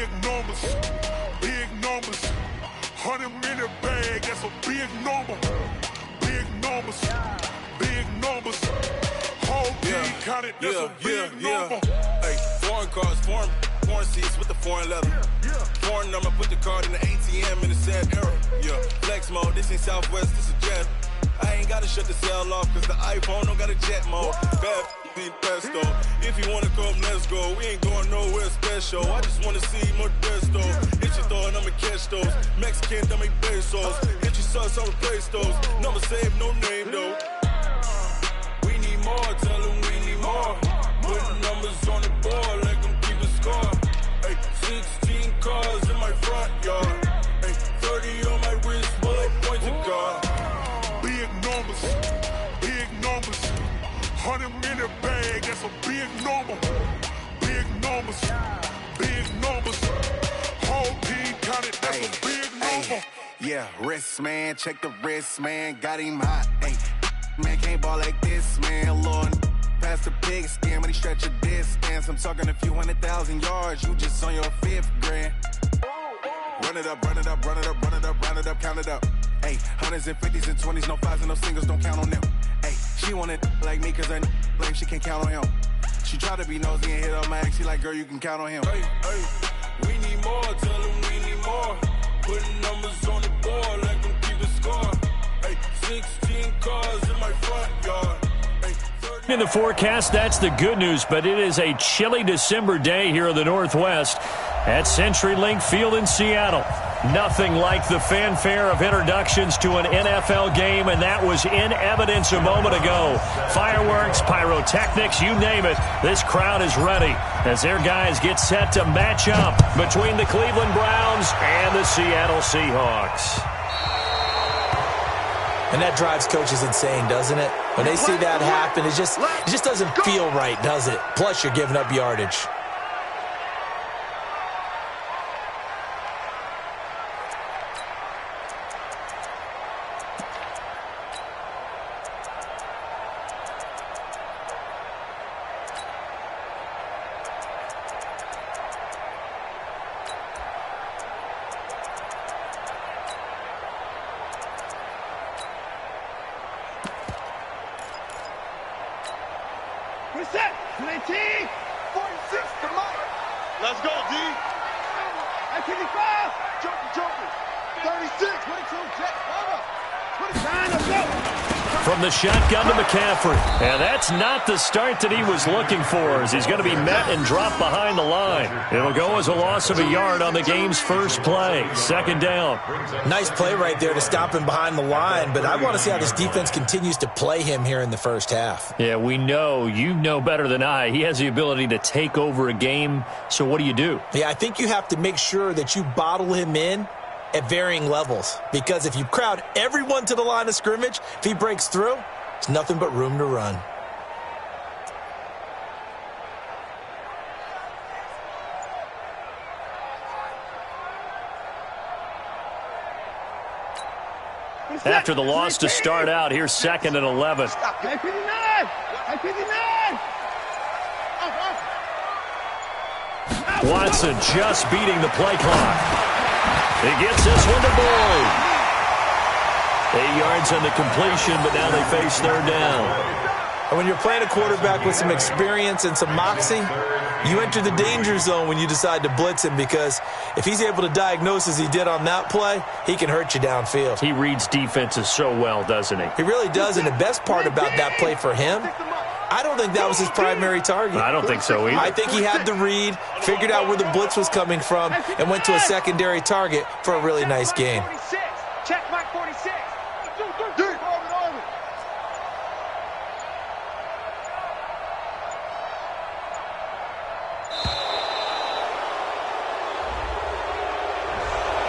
big numbers, big numbers. 100-minute bag, that's a big number. Big numbers, big numbers. Whole team counted, that's a big number. Hey, foreign cars, foreign seats with the foreign leather. Foreign number, put the card in the ATM in the sad era. Yeah, flex mode, this ain't Southwest, this a jet. I ain't gotta shut the cell off, cause the iPhone don't got a jet mode. Bad pesto. If you wanna come, let's go. We ain't going nowhere special. I just wanna see Modesto. Hit your thought, I'ma catch those. Mexican, I make pesos. Hit your sus, I'll replace those. Number saved, no name though. We need more, tell them we need more. Putting numbers on the board like I'm keeping score. Hey, 16 cars in my front yard. Hey, 30 on my wrist, bullet points a car. Big numbers, big numbers. 100-minute bag, that's a big number. Big numbers, big numbers. Whole team counted, that's a big number. Yeah, wrist, man, check the wrist, man. Got him hot, ayy. Man, can't ball like this, man. Lord, past the pig skin, but he stretch a distance. I'm talking a few 100,000 yards, you just on your 5th grand. Run it up, run it up, run it up, run it up, run it up, count it up. Ayy, 100s and 50s and 20s, no 5s and no singles, don't count on them. Ayy, she want it like me, cause her blame she can't count on him. She try to be nosy and hit on my ex, she like, girl, you can count on him. Hey, we need more, tell them we need more. Putting numbers on the board like I'm keeping score. Hey, 16 cars in my front yard. In the forecast, that's the good news, but it is a chilly December day here in the Northwest at CenturyLink Field in Seattle. Nothing like the fanfare of introductions to an NFL game, and that was in evidence a moment ago. Fireworks, pyrotechnics, you name it, this crowd is ready as their guys get set to match up between the Cleveland Browns and the Seattle Seahawks. And that drives coaches insane, doesn't it? When they see that happen, it just doesn't feel right, does it? Plus, you're giving up yardage. Reset! 19! 46, come on! Let's go, D! 55! Joker! 36! 22, Jet, cover! 29, let's go! From the shotgun to McCaffrey. And that's not the start that he was looking for, as he's going to be met and dropped behind the line. It'll go as a loss of a yard on the game's first play. Second down. Nice play right there to stop him behind the line, but I want to see how this defense continues to play him here in the first half. Yeah, we know. You know better than I. He has the ability to take over a game, so what do you do? Yeah, I think you have to make sure that you bottle him in at varying levels, because if you crowd everyone to the line of scrimmage, if he breaks through, there's nothing but room to run. After the loss to start out, here's 2nd and 11. Watson just beating the play clock. He gets this one to Boyd. 8 yards on the completion, but now they face 3rd down. And when you're playing a quarterback with some experience and some moxie, you enter the danger zone when you decide to blitz him, because if he's able to diagnose as he did on that play, he can hurt you downfield. He reads defenses so well, doesn't he? He really does, and the best part about that play for him, I don't think that was his primary target. I don't think so either. I think he had the read, figured out where the blitz was coming from, and went to a secondary target for a really nice gain. Check mark 46.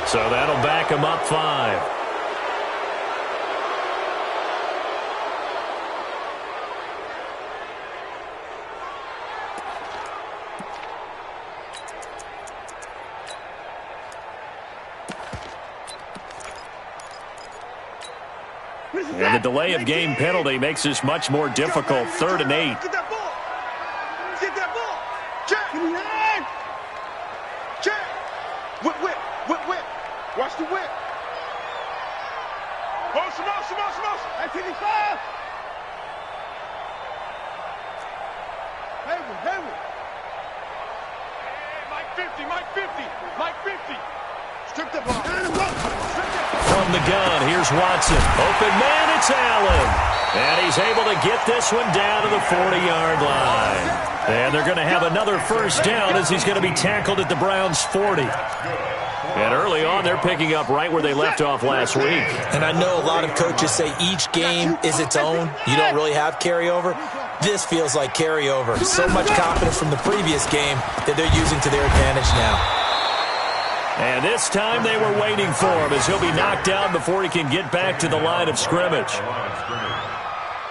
So that'll back him up 5. And the delay of game penalty makes this much more difficult. 3rd and 8. Get that ball. Get that ball. Check. Check. Whip, whip, whip, whip. Watch the whip. Motion, motion, motion, motion. 1985. Hayward, Hayward. Hey, Mike 50, Mike 50, Mike 50. Strip the ball. From the gun, here's Watson. Open man, it's Allen. And he's able to get this one down to the 40-yard line. And they're going to have another first down as he's going to be tackled at the Browns' 40. And early on, they're picking up right where they left off last week. And I know a lot of coaches say each game is its own. You don't really have carryover. This feels like carryover. So much confidence from the previous game that they're using to their advantage now. And this time they were waiting for him as he'll be knocked down before he can get back to the line of scrimmage.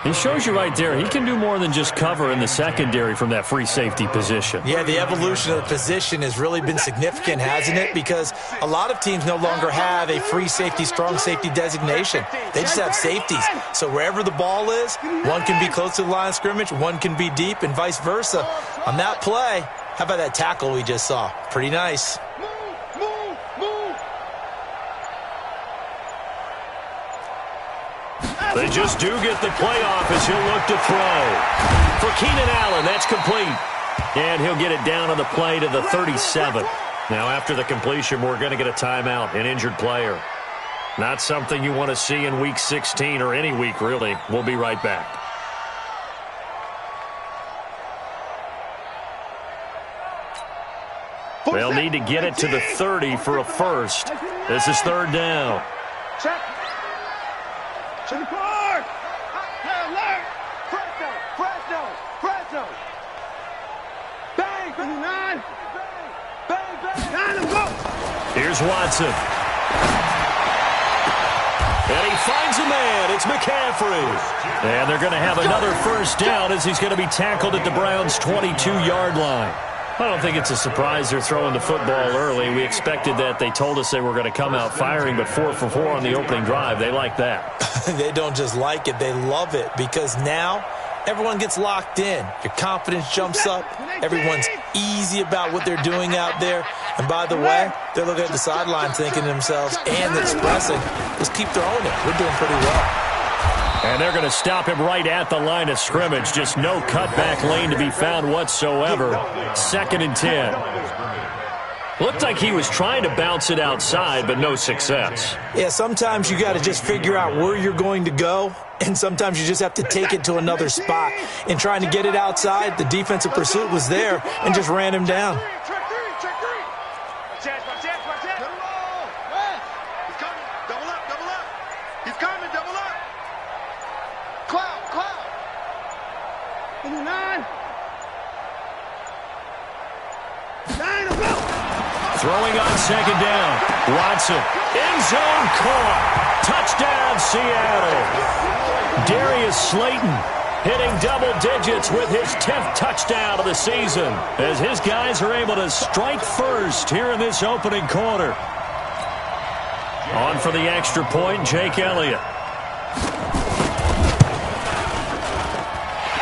He shows you right there, he can do more than just cover in the secondary from that free safety position. Yeah, the evolution of the position has really been significant, hasn't it? Because a lot of teams no longer have a free safety, strong safety designation. They just have safeties. So wherever the ball is, one can be close to the line of scrimmage, one can be deep, and vice versa. On that play, how about that tackle we just saw? Pretty nice. They just do get the playoff as he'll look to throw. For Keenan Allen, that's complete. And he'll get it down on the play to the 37. Now, after the completion, we're going to get a timeout, an injured player. Not something you want to see in Week 16 or any week, really. We'll be right back. They'll need to get it to the 30 for a first. This is third down. Check. To the car! Hey, alert! Fresno! Fresno! Fresno! Bang! 59! Bang! Bang! Time to go! Here's Watson. And he finds a man. It's McCaffrey. And they're going to have another first down as he's going to be tackled at the Browns' 22-yard line. I don't think it's a surprise they're throwing the football early. We expected that. They told us they were going to come out firing, but 4 for 4 on the opening drive. They like that. They don't just like it, they love it, because now everyone gets locked in. Your confidence jumps up. Everyone's easy about what they're doing out there. And by the way, they're looking at the sideline thinking to themselves and expressing, let's keep throwing it. We're doing pretty well. And they're going to stop him right at the line of scrimmage. Just no cutback lane to be found whatsoever. 2nd and 10. Looked like he was trying to bounce it outside, but no success. Yeah, sometimes you got to just figure out where you're going to go, and sometimes you just have to take it to another spot. In trying to get it outside, the defensive pursuit was there and just ran him down. Check three! Watch out! He's coming! Double up! He's coming! Double up! Cloud! 59! Throwing on 2nd down. Watson. End zone caught. Touchdown, Seattle. Darius Slayton hitting double digits with his 10th touchdown of the season as his guys are able to strike first here in this opening quarter. On for the extra point, Jake Elliott.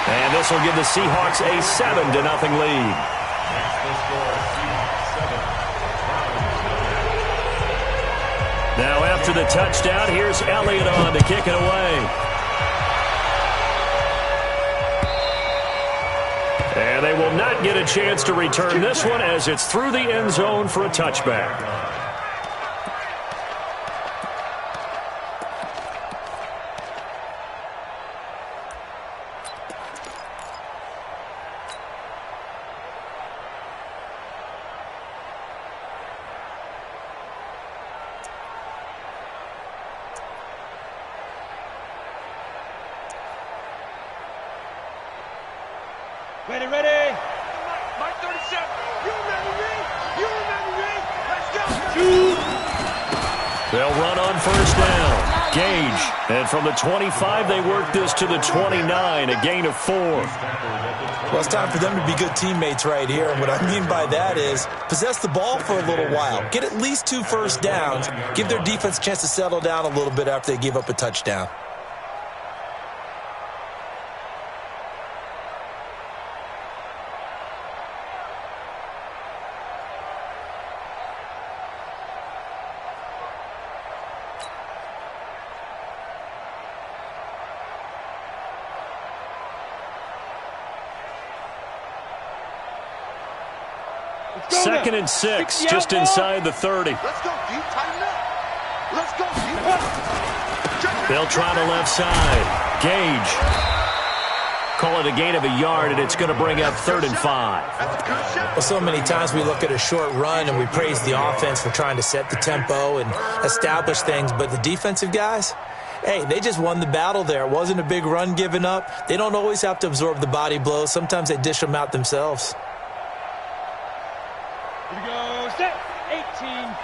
And this will give the Seahawks a 7-0 lead. Now after the touchdown, here's Elliott on to kick it away. And they will not get a chance to return this one as it's through the end zone for a touchback. Ready. Mike 37. You remember me? Let's go. They'll run on first down. Gage. And from the 25, they work this to the 29, a gain of 4. Well, it's time for them to be good teammates right here. And what I mean by that is possess the ball for a little while. Get at least 2 first downs. Give their defense a chance to settle down a little bit after they give up a touchdown. 2nd and 6, just inside the 30. Let's go deep, tighten up. Let's go deep. They'll try the left side. Gage. Call it a gain of a yard, and it's going to bring up 3rd and 5. Well, so many times we look at a short run and we praise the offense for trying to set the tempo and establish things, but the defensive guys, hey, they just won the battle there. It wasn't a big run given up. They don't always have to absorb the body blows. Sometimes they dish them out themselves. Here we go, set. 18,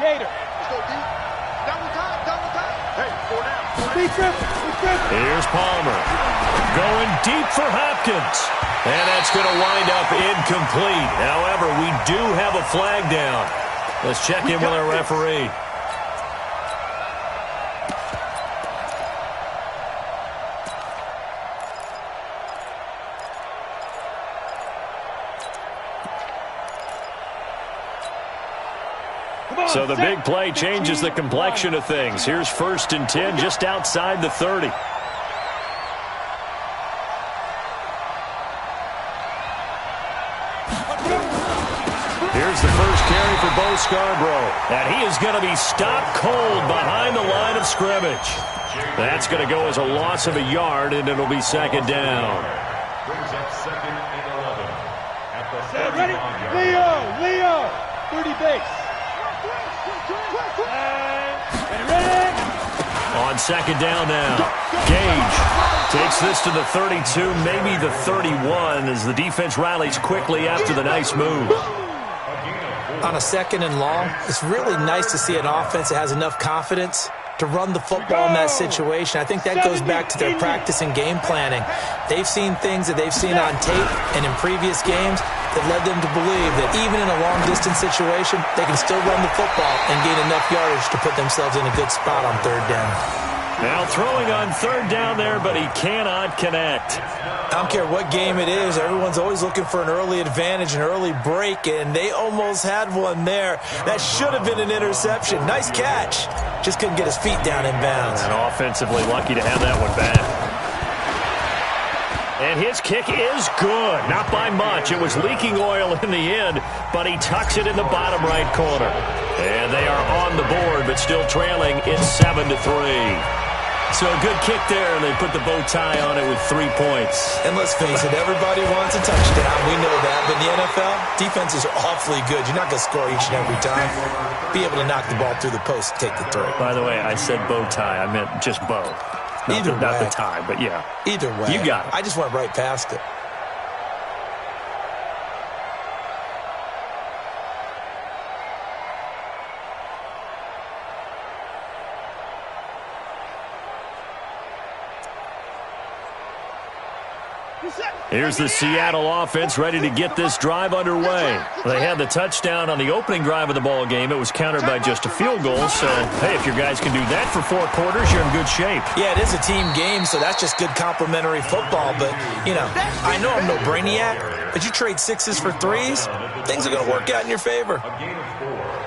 Gator. Let's go deep. Double time. Hey, 4 down. Big trip. Here's Palmer. Going deep for Hopkins. And that's going to wind up incomplete. However, we do have a flag down. Let's check in with our referee. So the big play changes the complexion of things. Here's 1st and 10 just outside the 30. Here's the first carry for Bo Scarborough. And he is going to be stopped cold behind the line of scrimmage. That's going to go as a loss of a yard, and it'll be 2nd down. Brings up 2nd and 11. At the Ready? Leo. 30 base. Ready. On 2nd down now. Gage takes this to the 32, maybe the 31, as the defense rallies quickly after the nice move. On a 2nd and long, it's really nice to see an offense that has enough confidence to run the football in that situation. I think that goes back to their practice and game planning. They've seen things that they've seen on tape and in previous games that led them to believe that even in a long-distance situation, they can still run the football and gain enough yardage to put themselves in a good spot on 3rd down. Now throwing on 3rd down there, but he cannot connect. I don't care what game it is. Everyone's always looking for an early advantage, an early break, and they almost had one there. That should have been an interception. Nice catch. Just couldn't get his feet down in bounds. And offensively lucky to have that one back. And his kick is good. Not by much. It was leaking oil in the end, but he tucks it in the bottom right corner. And they are on the board, but still trailing. It's 7-3. So a good kick there, and they put the bow tie on it with 3 points. And let's face it, everybody wants a touchdown. We know that. But in the NFL, defense is awfully good. You're not going to score each and every time. Be able to knock the ball through the post and take the throw. By the way, I said bow tie. I meant just bow. Not the tie, but yeah. Either way. You got it. I just went right past it. Here's the Seattle offense ready to get this drive underway. They had the touchdown on the opening drive of the ball game. It was countered by just a field goal. So, hey, if your guys can do that for 4 quarters, you're in good shape. Yeah, it is a team game, so that's just good complimentary football. But, you know, I know I'm no brainiac, but you trade 6s for 3s, things are going to work out in your favor.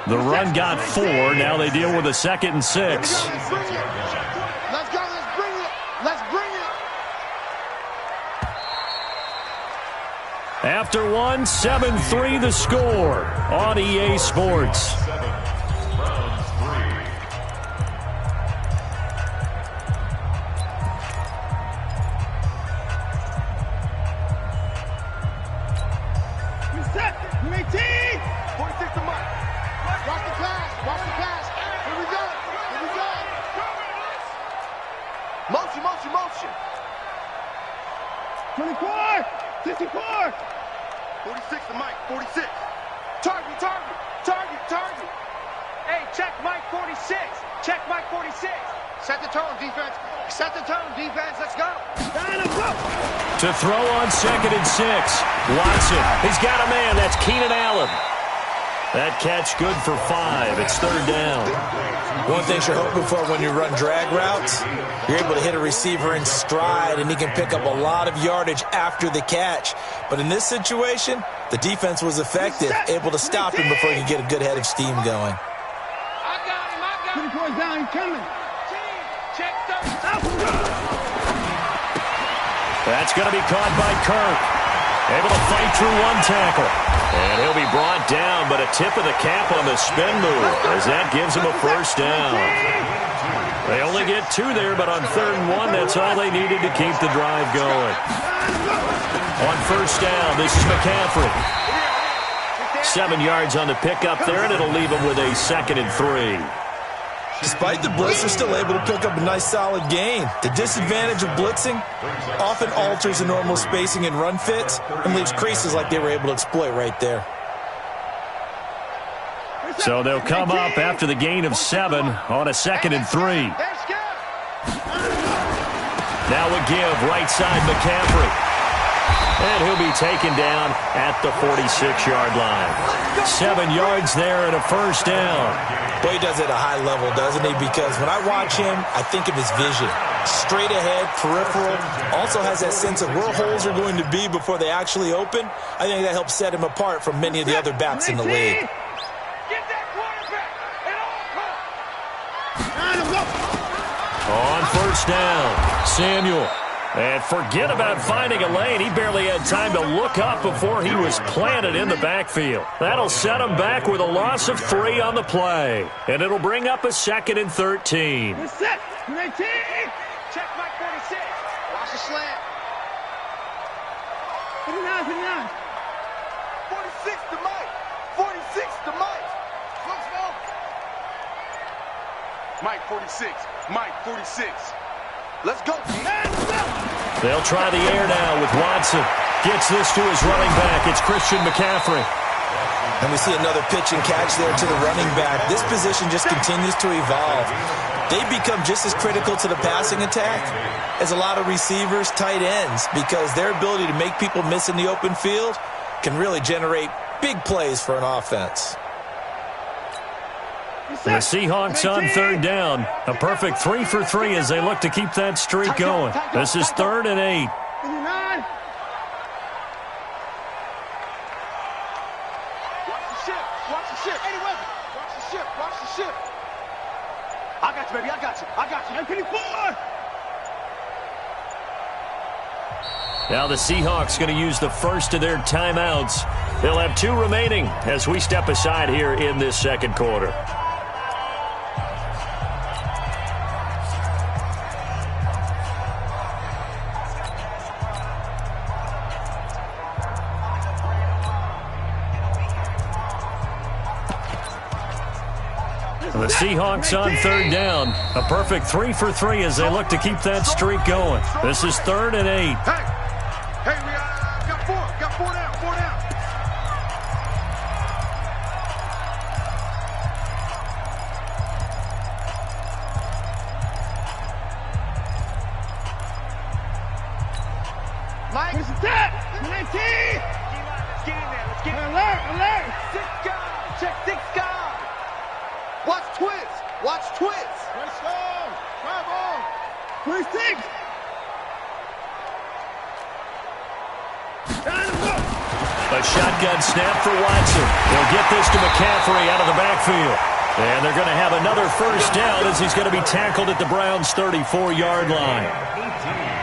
The run got 4. Now they deal with a 2nd and 6. Let's go. Let's bring it. Let's bring it. After 1, 7-3 the score on EA Sports. Set. 18. 46 to Mike. Watch the pass. Watch the pass. Here we go. Here we go. Motion, motion, motion. 24. 64. 46 to Mike. 46. Target, target, target, target. Hey, check Mike 46. Check Mike 46. Set the tone, defense. Set the tone, defense. Let's go. To throw on 2nd and 6. Watson. He's got a man. That's Keenan Allen. That catch good for 5. It's 3rd down. One thing you're hoping for when you run drag routes, you're able to hit a receiver in stride, and he can pick up a lot of yardage after the catch. But in this situation, the defense was effective, able to stop him before he could get a good head of steam going. I got him. I got him. 24 down. He's coming. Check That's going to be caught by Kirk. Able to fight through one tackle. And he'll be brought down, but a tip of the cap on the spin move, as that gives him a first down. They only get 2 there, but on 3rd and 1, that's all they needed to keep the drive going. On first down, this is McCaffrey. 7 yards on the pickup there, and it'll leave him with a 2nd and 3. Despite the blitz, they're still able to pick up a nice solid gain. The disadvantage of blitzing often alters the normal spacing and run fits and leaves creases like they were able to exploit right there. So they'll come up after the gain of 7 on a 2nd and 3. Now a give, right side McCaffrey. And he'll be taken down at the 46-yard line. 7 yards there and a first down. Boy, he does it at a high level, doesn't he? Because when I watch him, I think of his vision. Straight ahead, peripheral. Also has that sense of where holes are going to be before they actually open. I think that helps set him apart from many of the other backs in the league. On first down, Samuel. And forget about finding a lane. He barely had time to look up before he was planted in the backfield. That'll set him back with a loss of 3 on the play. And it'll bring up a 2nd and 13. Set. 19. Check Mike 46. Watch the slant. 59, 59. 46 to Mike. 46 to Mike. Mike 46. Mike 46. Let's go. They'll try the air now with Watson. Gets this to his running back. It's Christian McCaffrey. And we see another pitch and catch there to the running back. This position just continues to evolve. They become just as critical to the passing attack as a lot of receivers, tight ends, because their ability to make people miss in the open field can really generate big plays for an offense. The Seahawks on 3rd down. A perfect 3 for 3 as they look to keep that streak going. This is 3rd and 8. 59. Watch the ship. Watch the ship. Eddie Weber. Watch the ship. Watch the ship. I got you, baby. I got you. I got you. 54. Now the Seahawks going to use the first of their timeouts. They'll have 2 remaining as we step aside here in this 2nd quarter. The Seahawks on 3rd down. A perfect 3 for 3 as they look to keep that streak going. This is 3rd and 8. Hey, we got 4. Got 4 down. 4 down. Mike. Where's the tap? 19. Let's get in there. Let's get in there. Alert, alert. 6 guys. Check 6 guys. Watch twist. Watch twist. Let's go. Drive on. 26. A shotgun snap for Watson. They'll get this to McCaffrey out of the backfield. And they're going to have another first down as he's going to be tackled at the Browns' 34-yard line.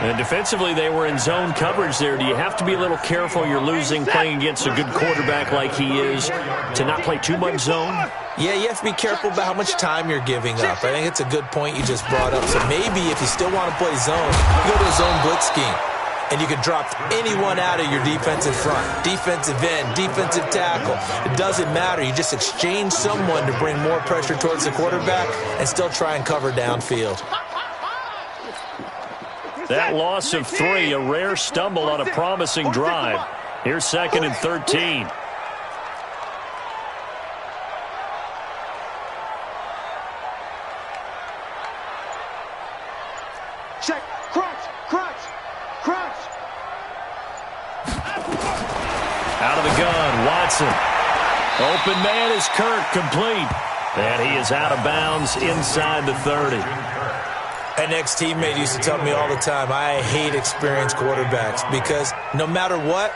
And defensively, they were in zone coverage there. Do you have to be a little careful you're losing playing against a good quarterback like he is to not play too much zone? Yeah, you have to be careful about how much time you're giving up. I think it's a good point you just brought up. So maybe if you still want to play zone, you go to a zone blitz scheme. And you can drop anyone out of your defensive front. Defensive end, defensive tackle. It doesn't matter. You just exchange someone to bring more pressure towards the quarterback and still try and cover downfield. That loss of 3, a rare stumble on a promising drive. Here's 2nd and 13. Check. Crunch. Crunch. Crunch. Out of the gun, Watson. Open man is Kirk, complete. And he is out of bounds inside the 30. An ex-teammate used to tell me all the time, I hate experienced quarterbacks because no matter what,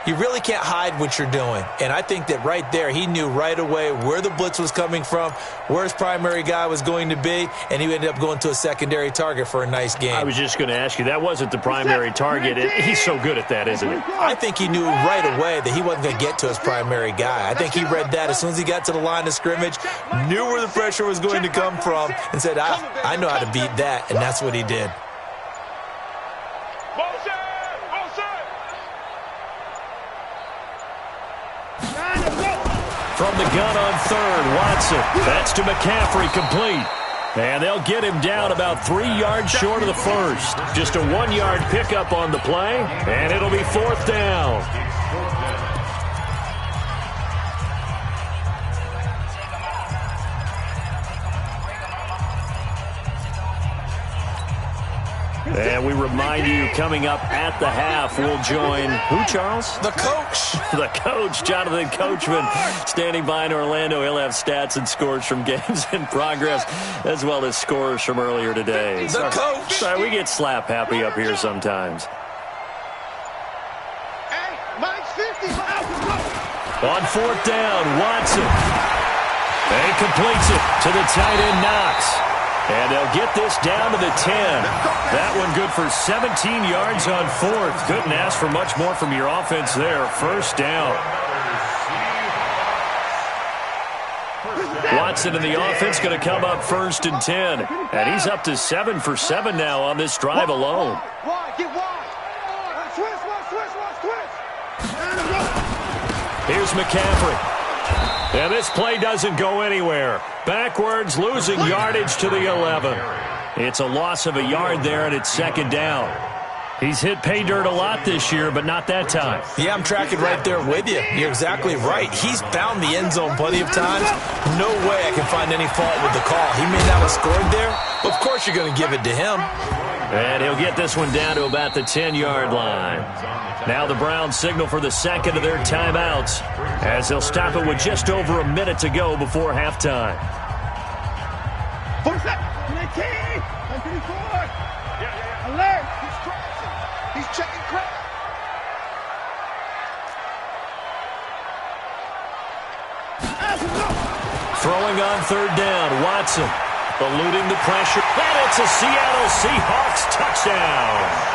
you really can't hide what you're doing. And I think that right there, he knew right away where the blitz was coming from, where his primary guy was going to be, and he ended up going to a secondary target for a nice game. I was just going to ask you, that wasn't the primary target. He's so good at that, isn't he? I think he knew right away that he wasn't going to get to his primary guy. I think he read that as soon as he got to the line of scrimmage, knew where the pressure was going to come from, and said, I know how to beat that, and that's what he did. From the gun on third, Watson. That's to McCaffrey, complete. And they'll get him down about 3 yards short of the first. Just a 1-yard pickup on the play, and it'll be fourth down. And we remind you, coming up at the half, we'll join who, Charles? The coach. The coach, Jonathan Coachman, standing by in Orlando. He'll have stats and scores from games in progress, as well as scores from earlier today. The coach. Sorry, we get slap happy up here sometimes. Hey, Mike's 50. On fourth down, Watson. And completes it to the tight end, Knox. And they'll get this down to the 10. That one good for 17 yards on fourth. Couldn't ask for much more from your offense there. First down. Watson and the offense going to come up first and 10. And he's up to 7 for 7 now on this drive alone. Wide, get wide. Twist. Here's McCaffrey. And this play doesn't go anywhere. Backwards, losing yardage to the 11. It's a loss of a yard there, and it's second down. He's hit pay dirt a lot this year, but not that time. Yeah, I'm tracking right there with you. You're exactly right. He's found the end zone plenty of times. No way I can find any fault with the call. He may not have scored there, but of course you're going to give it to him. And he'll get this one down to about the 10-yard line. Now the Browns signal for the second of their timeouts, as they'll stop it with just over a minute to go before halftime. 4 seconds. 19. 154. Alert. He's crossing. He's checking crack. Throwing on third down, Watson. Eluding the pressure. And it's a Seattle Seahawks touchdown.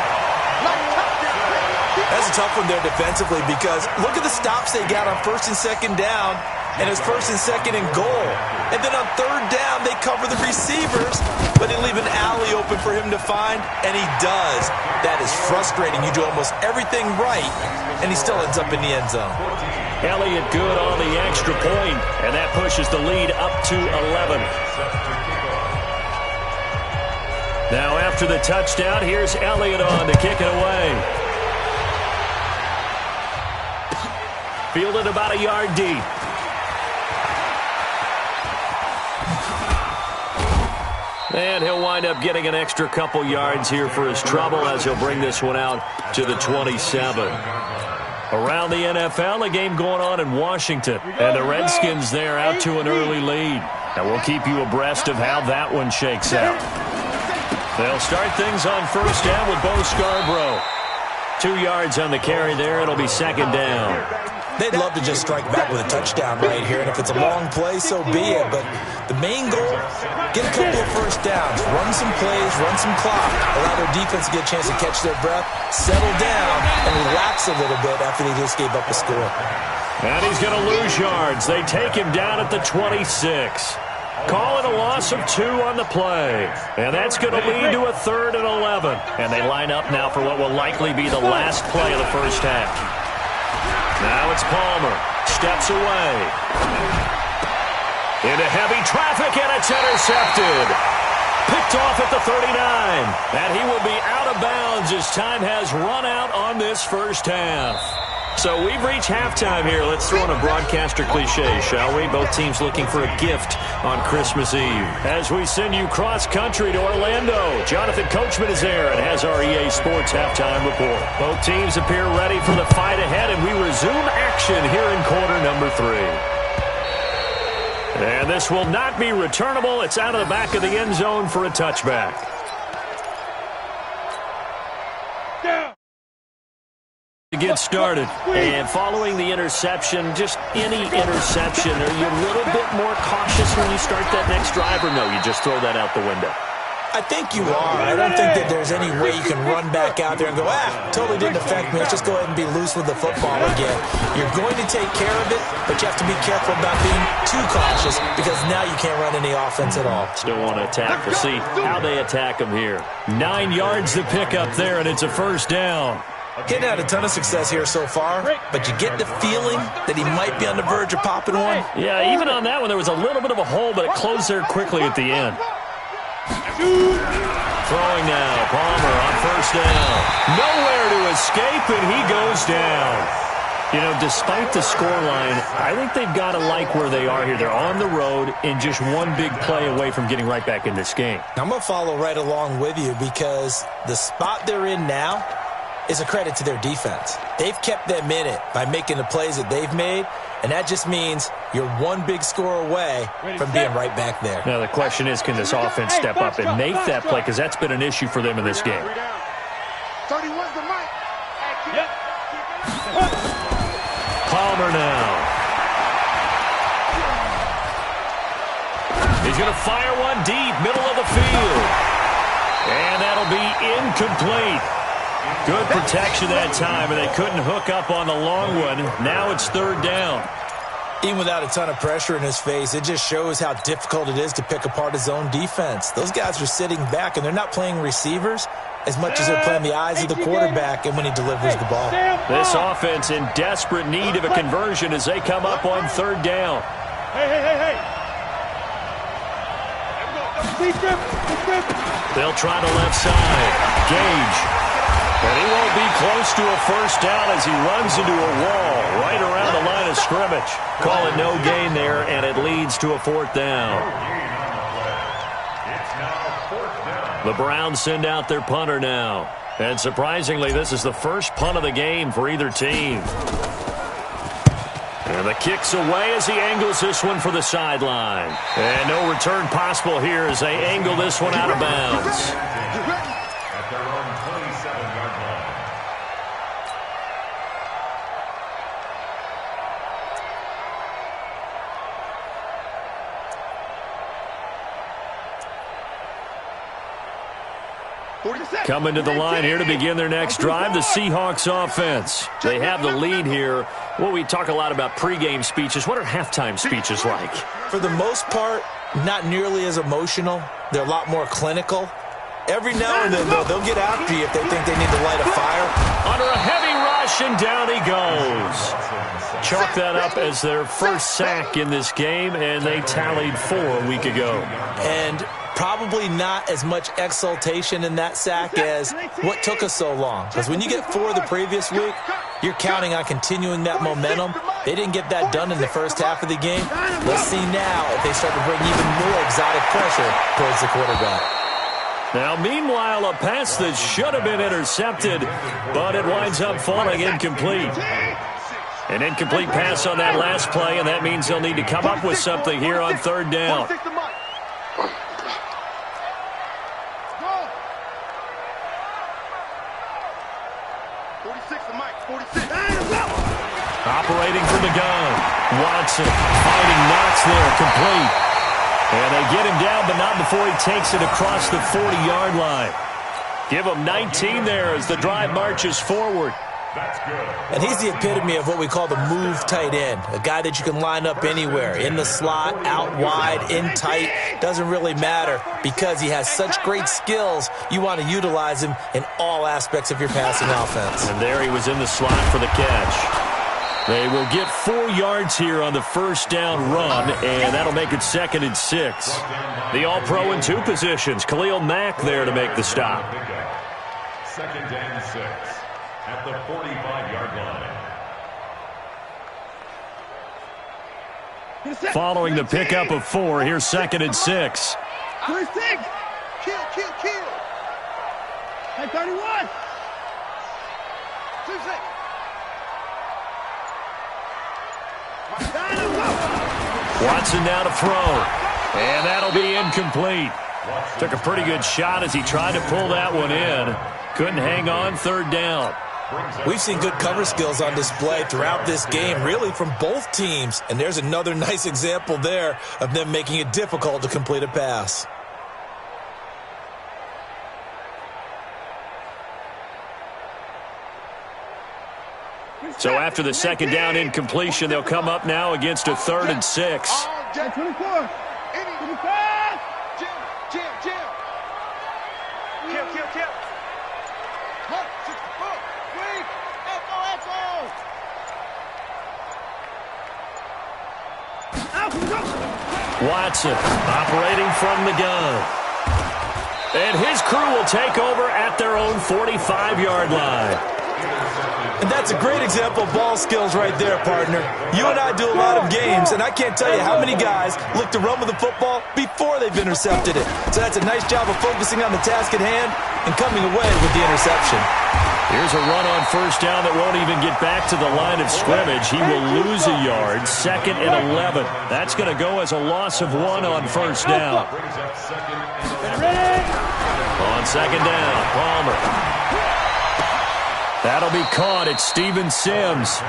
That's a tough one there defensively because look at the stops they got on first and second down, and it's first and second and goal. And then on third down, they cover the receivers, but they leave an alley open for him to find, and he does. That is frustrating. You do almost everything right, and he still ends up in the end zone. Elliott good on the extra point, and that pushes the lead up to 11. Now after the touchdown, here's Elliott on to kick it away. Fielded about a yard deep. And he'll wind up getting an extra couple yards here for his trouble as he'll bring this one out to the 27. Around the NFL, a game going on in Washington. And the Redskins there out to an early lead. And we'll keep you abreast of how that one shakes out. They'll start things on first down with Bo Scarborough. 2 yards on the carry there. It'll be second down. They'd love to just strike back with a touchdown right here, and if it's a long play, so be it. But the main goal, get a couple of first downs, run some plays, run some clock, allow their defense to get a chance to catch their breath, settle down, and relax a little bit after they just gave up a score. And he's going to lose yards. They take him down at the 26. Call it a loss of 2 on the play. And that's going to lead to a 3rd and 11. And they line up now for what will likely be the last play of the first half. Now it's Palmer. Steps away. Into heavy traffic, and it's intercepted. Picked off at the 39. And he will be out of bounds as time has run out on this first half. So we've reached halftime here. Let's throw in a broadcaster cliche, shall we? Both teams looking for a gift on Christmas Eve. As we send you cross-country to Orlando, Jonathan Coachman is there and has our EA Sports halftime report. Both teams appear ready for the fight ahead, and we resume action here in quarter number 3. And this will not be returnable. It's out of the back of the end zone for a touchback. Against started. And following the interception, just any interception, are you a little bit more cautious when you start that next drive, or no, you just throw that out the window? I think you are. I don't think that there's any way you can run back out there and go, totally didn't affect me. Let's just go ahead and be loose with the football again. You're going to take care of it, but you have to be careful about being too cautious because now you can't run any offense at all. Still want to attack. We'll see how they attack them here. 9 yards to pick up there, and it's a first down. Getting had a ton of success here so far, but you get the feeling that he might be on the verge of popping one. Yeah, even on that one, there was a little bit of a hole, but it closed there quickly at the end. Throwing now, Palmer on first down. Nowhere to escape, and he goes down. You know, despite the scoreline, I think they've got to like where they are here. They're on the road and just one big play away from getting right back in this game. I'm going to follow right along with you because the spot they're in now is a credit to their defense. They've kept them in it by making the plays that they've made, and that just means you're one big score away from being right back there. Now the question is, can this offense step up and make that play? Because that's been an issue for them in this game. 31's the mic. Palmer now. He's going to fire one deep, middle of the field. And that'll be incomplete. Good protection that time, and they couldn't hook up on the long one. Now it's third down. Even without a ton of pressure in his face, it just shows how difficult it is to pick apart his own defense. Those guys are sitting back, and they're not playing receivers as much as they're playing the eyes of the quarterback and when he delivers the ball. This offense in desperate need of a conversion as they come up on third down. Hey. They'll try the left side. Gage. And he won't be close to a first down as he runs into a wall right around the line of scrimmage. Call it no gain there, and it leads to a fourth down. The Browns send out their punter now. And surprisingly, this is the first punt of the game for either team. And the kick's away as he angles this one for the sideline. And no return possible here as they angle this one out of bounds. At their own 27-yard line. Coming to the line here to begin their next drive, the Seahawks offense. They have the lead here. Well, we talk a lot about pregame speeches. What are halftime speeches like? For the most part, not nearly as emotional. They're a lot more clinical. Every now and then, though, they'll get after you if they think they need to light a fire. Under a heavy rush, and down he goes. Chalk that up as their first sack in this game, and they tallied 4 a week ago. And probably not as much exultation in that sack as what took us so long. Because when you get 4 the previous week, you're counting on continuing that momentum. They didn't get that done in the first half of the game. Let's see now if they start to bring even more exotic pressure towards the quarterback. Now, meanwhile, a pass that should have been intercepted, but it winds up falling incomplete. An incomplete pass on that last play, and that means they'll need to come up with something here on third down. Operating from the gun. Watson finding Knox there, complete. And they get him down, but not before he takes it across the 40-yard line. Give him 19 there as the drive marches forward. That's good. And he's the epitome of what we call the move tight end, a guy that you can line up anywhere, in the slot, out wide, in tight, doesn't really matter because he has such great skills. You want to utilize him in all aspects of your passing offense. And there he was in the slot for the catch. They will get 4 yards here on the first down run, and that'll make it 2nd and 6. The All-Pro in 2 positions. Khalil Mack there to make the stop. 2nd and 6 at the 45-yard line. Following the pickup of 4, here's 2nd and 6. 36. Kill. Hey, 31. 26. Watson now to throw. And that'll be incomplete. Took a pretty good shot as he tried to pull that one in. Couldn't hang on, third down. We've seen good cover skills on display throughout this game, really from both teams. And there's another nice example there of them making it difficult to complete a pass. So after the second down incompletion, they'll come up now against a 3rd and 6. 24. Kill. Look, 64. Wait. Echo. Watson operating from the gun. And his crew will take over at their own 45-yard line. And that's a great example of ball skills right there, partner. You and I do a lot of games, and I can't tell you how many guys look to run with the football before they've intercepted it. So that's a nice job of focusing on the task at hand and coming away with the interception. Here's a run on first down that won't even get back to the line of scrimmage. He will lose a yard, 2nd and 11. That's going to go as a loss of 1 on first down. On second down, Palmer. That'll be caught at Steven Sims.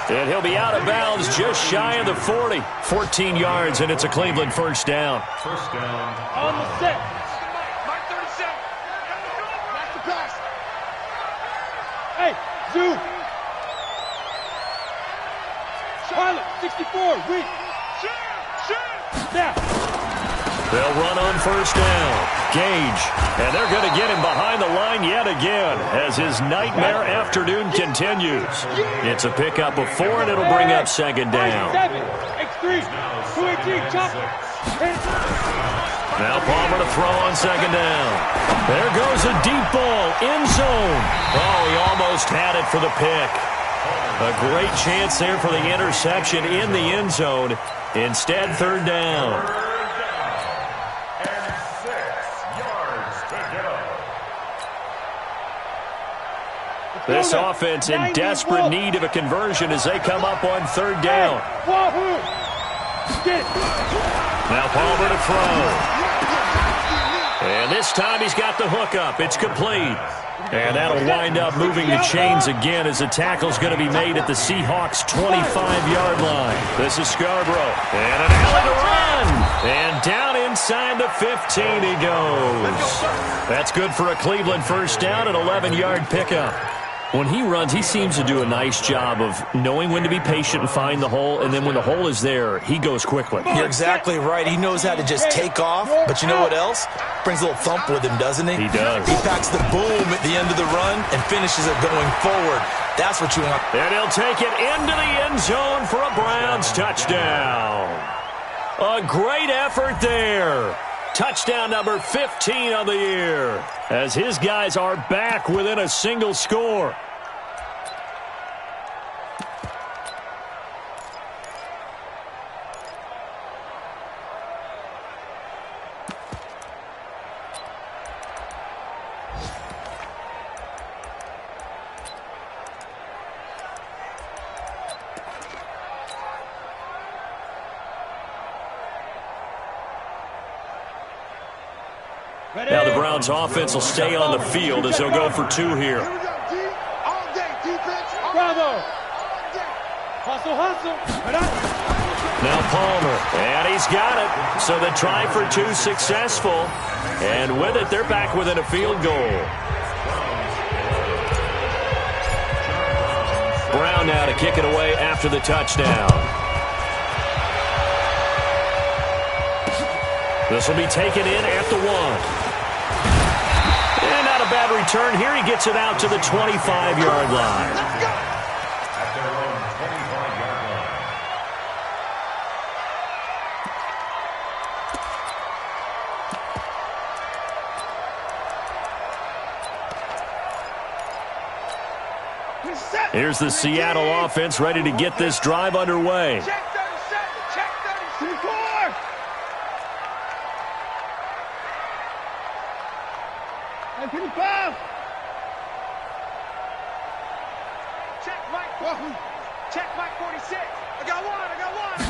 And he'll be out of bounds just shy of the 40. 14 yards, and it's a Cleveland first down. First down. On the set. Mark 37. That's the pass. Hey, Zoo. Pilot, 64. Reach. Shoot. Now. They'll run on first down. Gage. And they're going to get him behind the line yet again as his nightmare afternoon continues. It's a pickup of 4, and it'll bring up second down. 7, X3, 218, chop. Now Palmer to throw on second down. There goes a deep ball, end zone. Oh, he almost had it for the pick. A great chance there for the interception in the end zone. Instead, third down. This offense in desperate need of a conversion as they come up on third down. Now Palmer to throw. And this time he's got the hookup. It's complete. And that'll wind up moving the chains again as the tackle's going to be made at the Seahawks' 25-yard line. This is Scarborough. And an alley to run. And down inside the 15 he goes. That's good for a Cleveland first down, an 11-yard pickup. When he runs, he seems to do a nice job of knowing when to be patient and find the hole, and then when the hole is there, he goes quickly. You're exactly right. He knows how to just take off, but you know what else? Brings a little thump with him, doesn't he? He does. He packs the boom at the end of the run and finishes it going forward. That's what you want. And he'll take it into the end zone for a Browns touchdown. A great effort there. Touchdown number 15 on the year as his guys are back within a single score. Now the Browns offense will stay on the field as they'll go for 2 here. Bravo. Hustle, hustle. Now Palmer, and he's got it. So the try for 2 successful. And with it, they're back within a field goal. Brown now to kick it away after the touchdown. This will be taken in at the 1. And not a bad return here. He gets it out to the 25-yard line. At their own 25-yard line. Here's the Seattle offense ready to get this drive underway. Check 37. Check 34. And 25. Check Mike. Check Mike 46. I got one. I got one.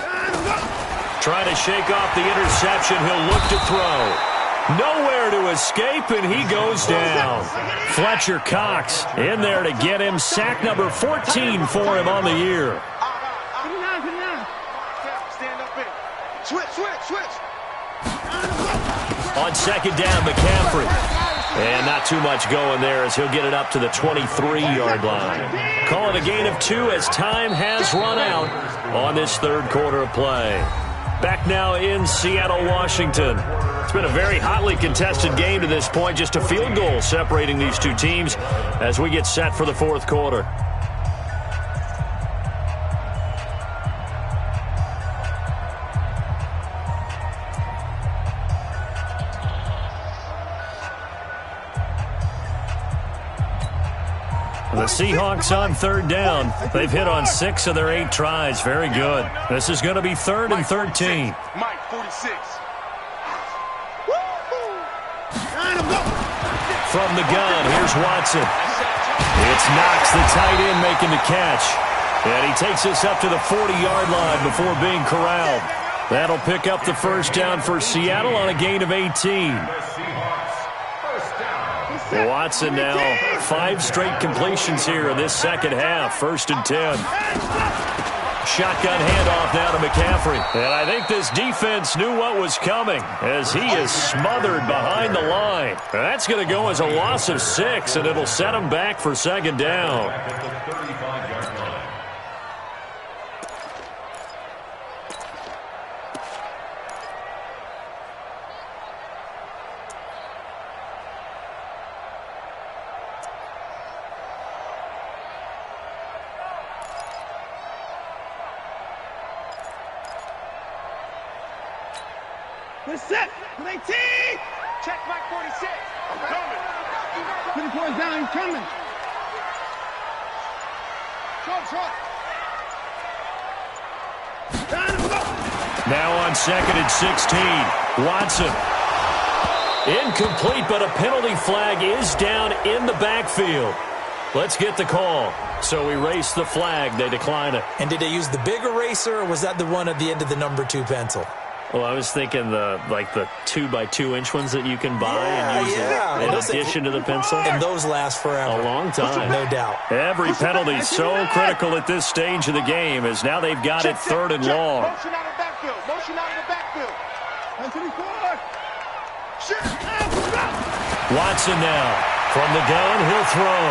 Trying to shake off the interception. He'll look to throw. Nowhere to escape, and he goes down. Fletcher Cox in there to get him. Sack number 14 for him on the year. Stand up in. Switch. On second down, McCaffrey. And not too much going there as he'll get it up to the 23-yard line. Call it a gain of 2 as time has run out on this third quarter of play. Back now in Seattle, Washington. It's been a very hotly contested game to this point. Just a field goal separating these two teams as we get set for the fourth quarter. The Seahawks on third down. They've hit on 6 of their 8 tries. Very good. This is going to be 3rd and 13. Mike 46. From the gun, here's Watson. It's Knox, the tight end, making the catch. And he takes us up to the 40-yard line before being corralled. That'll pick up the first down for Seattle on a gain of 18. Watson now 5 straight completions here in this second half. 1st and 10. Shotgun handoff now to McCaffrey. And I think this defense knew what was coming as he is smothered behind the line. And that's going to go as a loss of 6, and it'll set him back for second down. We're set. 18. Check Mike 46. I'm coming. 20 points down. He's coming. Short. Now on 2nd and 16. Watson. Incomplete, but a penalty flag is down in the backfield. Let's get the call. So we race the flag. They decline it. And did they use the big eraser, or was that the one at the end of the number 2 pencil? Well, I was thinking the 2x2-inch ones that you can buy and use in addition to the pencil. And those last forever. A long time. No doubt. Every penalty so critical at this stage of the game as now they've got it 3rd and long. Motion out of the backfield. Watson now. From the gun, he'll throw.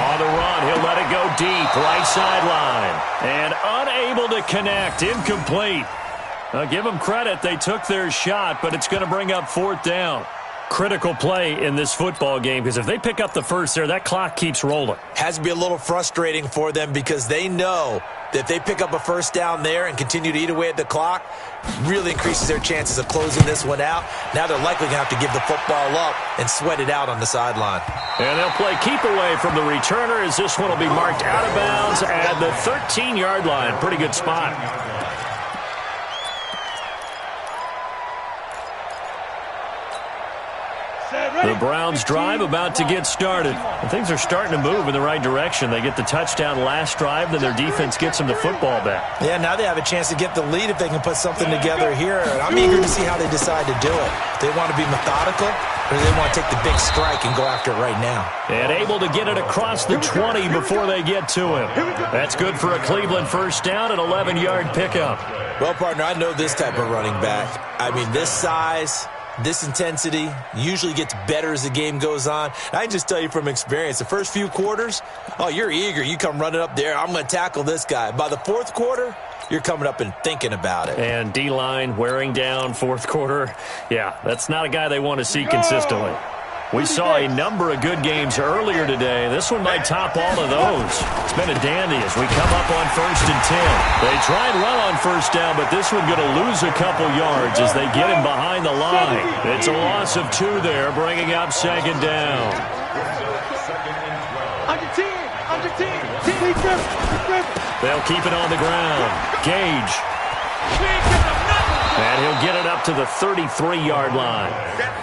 On the run, he'll let it go deep. Right sideline. And unable to connect. Incomplete. Give them credit. They took their shot, but it's going to bring up 4th down. Critical play in this football game because if they pick up the first there, that clock keeps rolling. Has to be a little frustrating for them because they know that if they pick up a first down there and continue to eat away at the clock, really increases their chances of closing this one out. Now they're likely going to have to give the football up and sweat it out on the sideline. And they'll play keep away from the returner as this one will be marked out of bounds at the 13-yard line. Pretty good spot. The Browns drive about to get started. And things are starting to move in the right direction. They get the touchdown last drive, then their defense gets them the football back. Yeah, now they have a chance to get the lead if they can put something together here. And I'm eager to see how they decide to do it. They want to be methodical, or they want to take the big strike and go after it right now. And able to get it across the 20 before they get to him. That's good for a Cleveland first down, an 11-yard pickup. Well, partner, I know this type of running back. I mean, this size, this intensity usually gets better as the game goes on. And I can just tell you from experience, the first few quarters, oh, you're eager. You come running up there, I'm going to tackle this guy. By the 4th quarter, you're coming up and thinking about it. And D-line wearing down 4th quarter. Yeah, that's not a guy they want to see consistently. We saw a number of good games earlier today. This one might top all of those. It's been a dandy as we come up on 1st and 10. They try and run on first down, but this one going to lose a couple yards as they get him behind the line. It's a loss of 2 there, bringing up second down. Under 10. They'll keep it on the ground. Gage. And he'll get it up to the 33-yard line.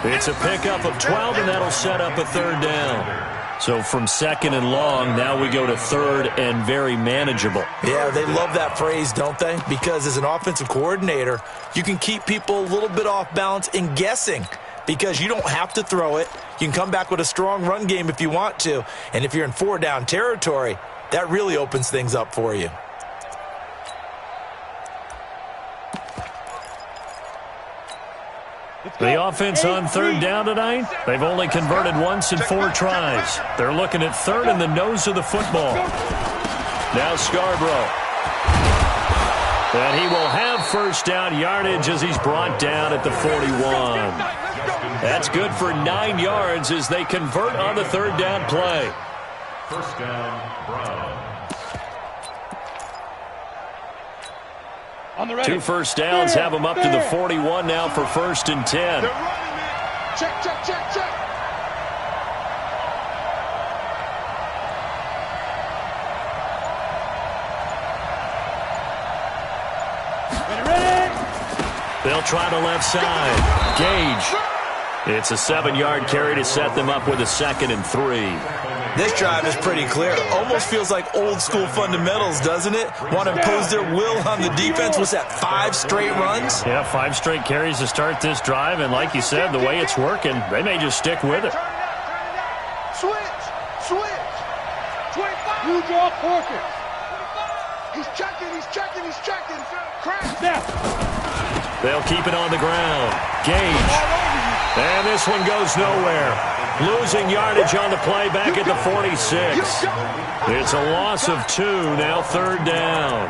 It's a pickup of 12, and that'll set up a 3rd down. So from 2nd and long, now we go to 3rd and very manageable. Yeah, they love that phrase, don't they? Because as an offensive coordinator, you can keep people a little bit off balance and guessing. because you don't have to throw it. You can come back with a strong run game if you want to. And if you're in 4-down territory, that really opens things up for you. The offense on 3rd down tonight, they've only converted once in 4 tries. They're looking at 3rd in the nose of the football. Now Scarborough. And he will have 1st down yardage as he's brought down at the 41. That's good for 9 yards as they convert on the 3rd down play. 1st down, Browns. 2 first downs have them up to the 41 now for 1st and 10. Check, check, check, check. They'll try the left side. Gage. It's a 7-yard carry to set them up with a 2nd and 3. This drive is pretty clear. Almost feels like old school fundamentals, doesn't it? Want to impose their will on the defense. Was that 5 straight runs? Yeah, 5 straight carries to start this drive. And like you said, the way it's working, they may just stick with it. Switch. 25. You draw portrait. He's checking. Crash. They'll keep it on the ground. Gage. And this one goes nowhere. Losing yardage on the play back at the 46. It's a loss of 2, now 3rd down.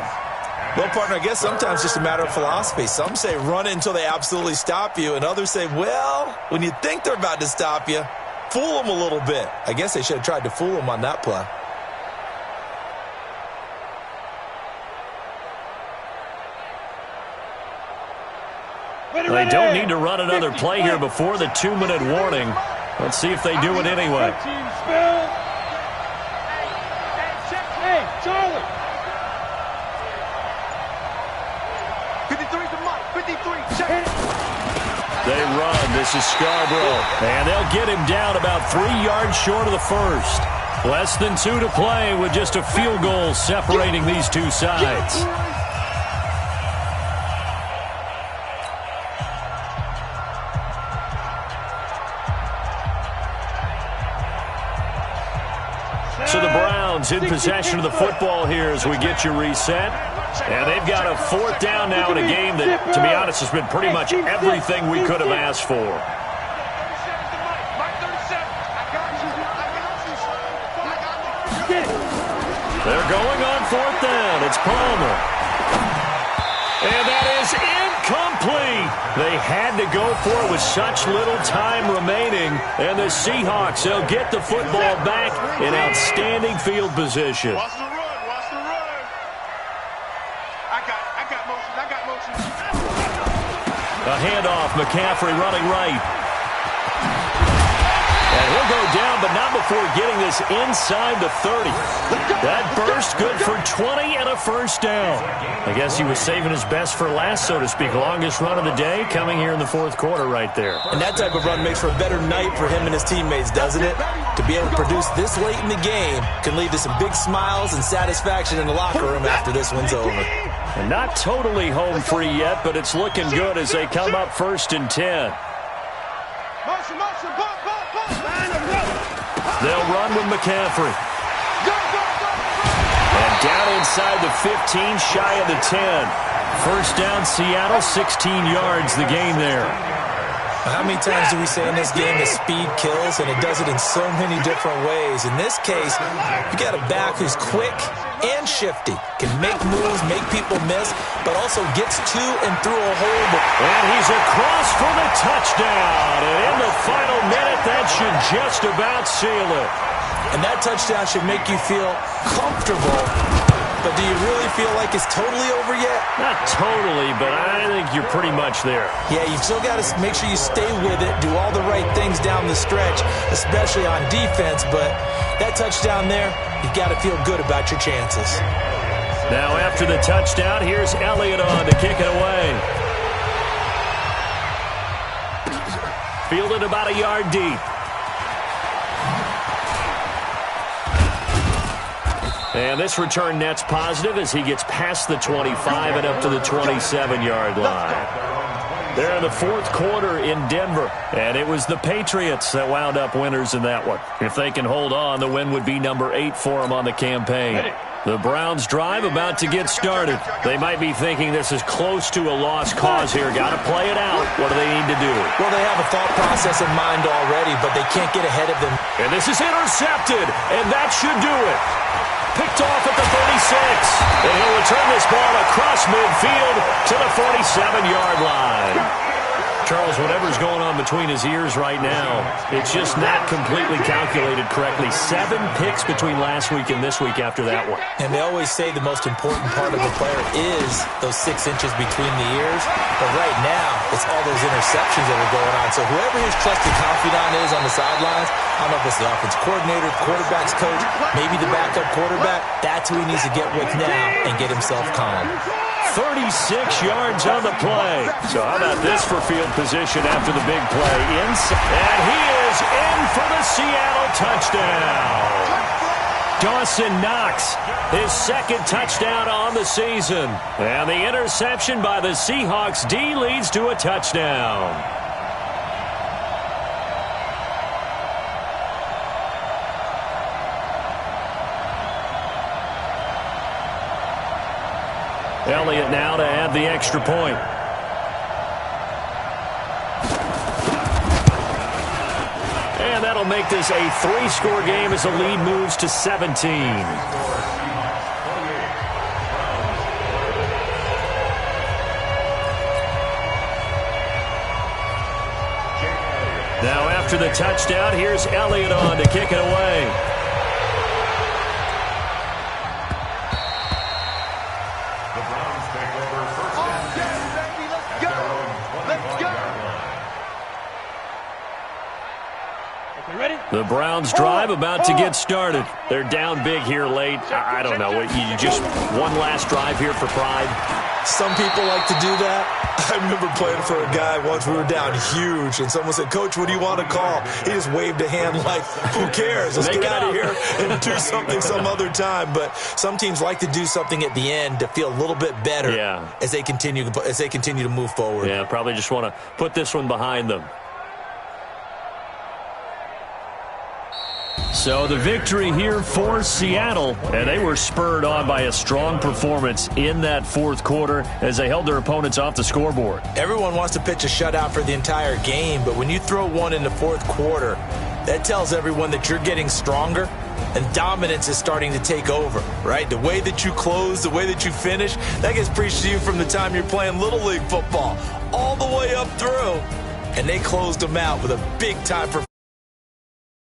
Well, partner, I guess sometimes it's just a matter of philosophy. Some say run it until they absolutely stop you, and others say, well, when you think they're about to stop you, fool them a little bit. I guess they should have tried to fool them on that play. They don't need to run another play here before the 2-minute warning. Let's see if they do it anyway. Hey, Charlie. 53 to Mike. 53. Check it. They run. This is Scarborough. And they'll get him down about 3 yards short of the 1st. Less than 2 to play with just a field goal separating these two sides. So the Browns in possession of the football here as we get you reset. And they've got a 4th down now in a game that, to be honest, has been pretty much everything we could have asked for. They're going on 4th down. It's Palmer. And that is incomplete. They had to go for it with such little time remaining. And the Seahawks, they'll get the football back in outstanding field position. Watch the run. I got motion. A handoff, McCaffrey running right. And he'll go down, but not before getting this inside the 30. That burst good for 20 and a 1st down. I guess he was saving his best for last, so to speak. Longest run of the day coming here in the 4th quarter right there. And that type of run makes for a better night for him and his teammates, doesn't it? To be able to produce this late in the game can lead to some big smiles and satisfaction in the locker room after this one's over. And not totally home free yet, but it's looking good as they come up 1st and 10. Motion, bump. They'll run with McCaffrey. And down inside the 15, shy of the 10. 1st down, Seattle, 16 yards the gain there. How many times do we say in this game that speed kills, and it does it in so many different ways? In this case, you got a back who's quick and shifty, can make moves, make people miss, but also gets to and through a hole. And he's across for the touchdown. And in the final minute, that should just about seal it. And that touchdown should make you feel comfortable. But do you really feel like it's totally over yet? Not totally, but I think you're pretty much there. Yeah, you've still got to make sure you stay with it, do all the right things down the stretch, especially on defense. But that touchdown there, you've got to feel good about your chances. Now after the touchdown, here's Elliott on to kick it away. Fielded about a yard deep. And this return net's positive as he gets past the 25 and up to the 27-yard line. They're in the fourth quarter in Denver, and it was the Patriots that wound up winners in that one. If they can hold on, the win would be number 8 for them on the campaign. The Browns drive about to get started. They might be thinking this is close to a lost cause here. Got to play it out. What do they need to do? Well, they have a thought process in mind already, but they can't get ahead of them. And this is intercepted, and that should do it. Picked off at the 36, and he'll return this ball across midfield to the 47-yard line. Charles, whatever's going on between his ears right now, it's just not completely calculated correctly. 7 picks between last week and this week after that one. And they always say the most important part of a player is those 6 inches between the ears. But right now, it's all those interceptions that are going on. So whoever his trusted confidant is on the sidelines, I don't know if it's the offensive coordinator, quarterback's coach, maybe the backup quarterback, that's who he needs to get with now and get himself calm. 36 yards on the play. So how about this for field position after the big play? And he is in for the Seattle touchdown. Dawson Knox, his second touchdown on the season. And the interception by the Seahawks D leads to a touchdown. Elliott now to add the extra point. And that'll make this a 3-score game as the lead moves to 17. Now after the touchdown, here's Elliott on to kick it away. The Browns drive about to get started. They're down big here late. I don't know. You just one last drive here for pride? Some people like to do that. I remember playing for a guy once. We were down huge, and someone said, "Coach, what do you want to call?" He just waved a hand like, who cares? Let's get out of here and do something some other time. But some teams like to do something at the end to feel a little bit better as they continue to move forward. Yeah, probably just want to put this one behind them. So the victory here for Seattle, and they were spurred on by a strong performance in that fourth quarter as they held their opponents off the scoreboard. Everyone wants to pitch a shutout for the entire game, but when you throw one in the fourth quarter, that tells everyone that you're getting stronger and dominance is starting to take over, right? The way that you close, the way that you finish, that gets preached to you from the time you're playing Little League football all the way up through, and they closed them out with a big-time performance.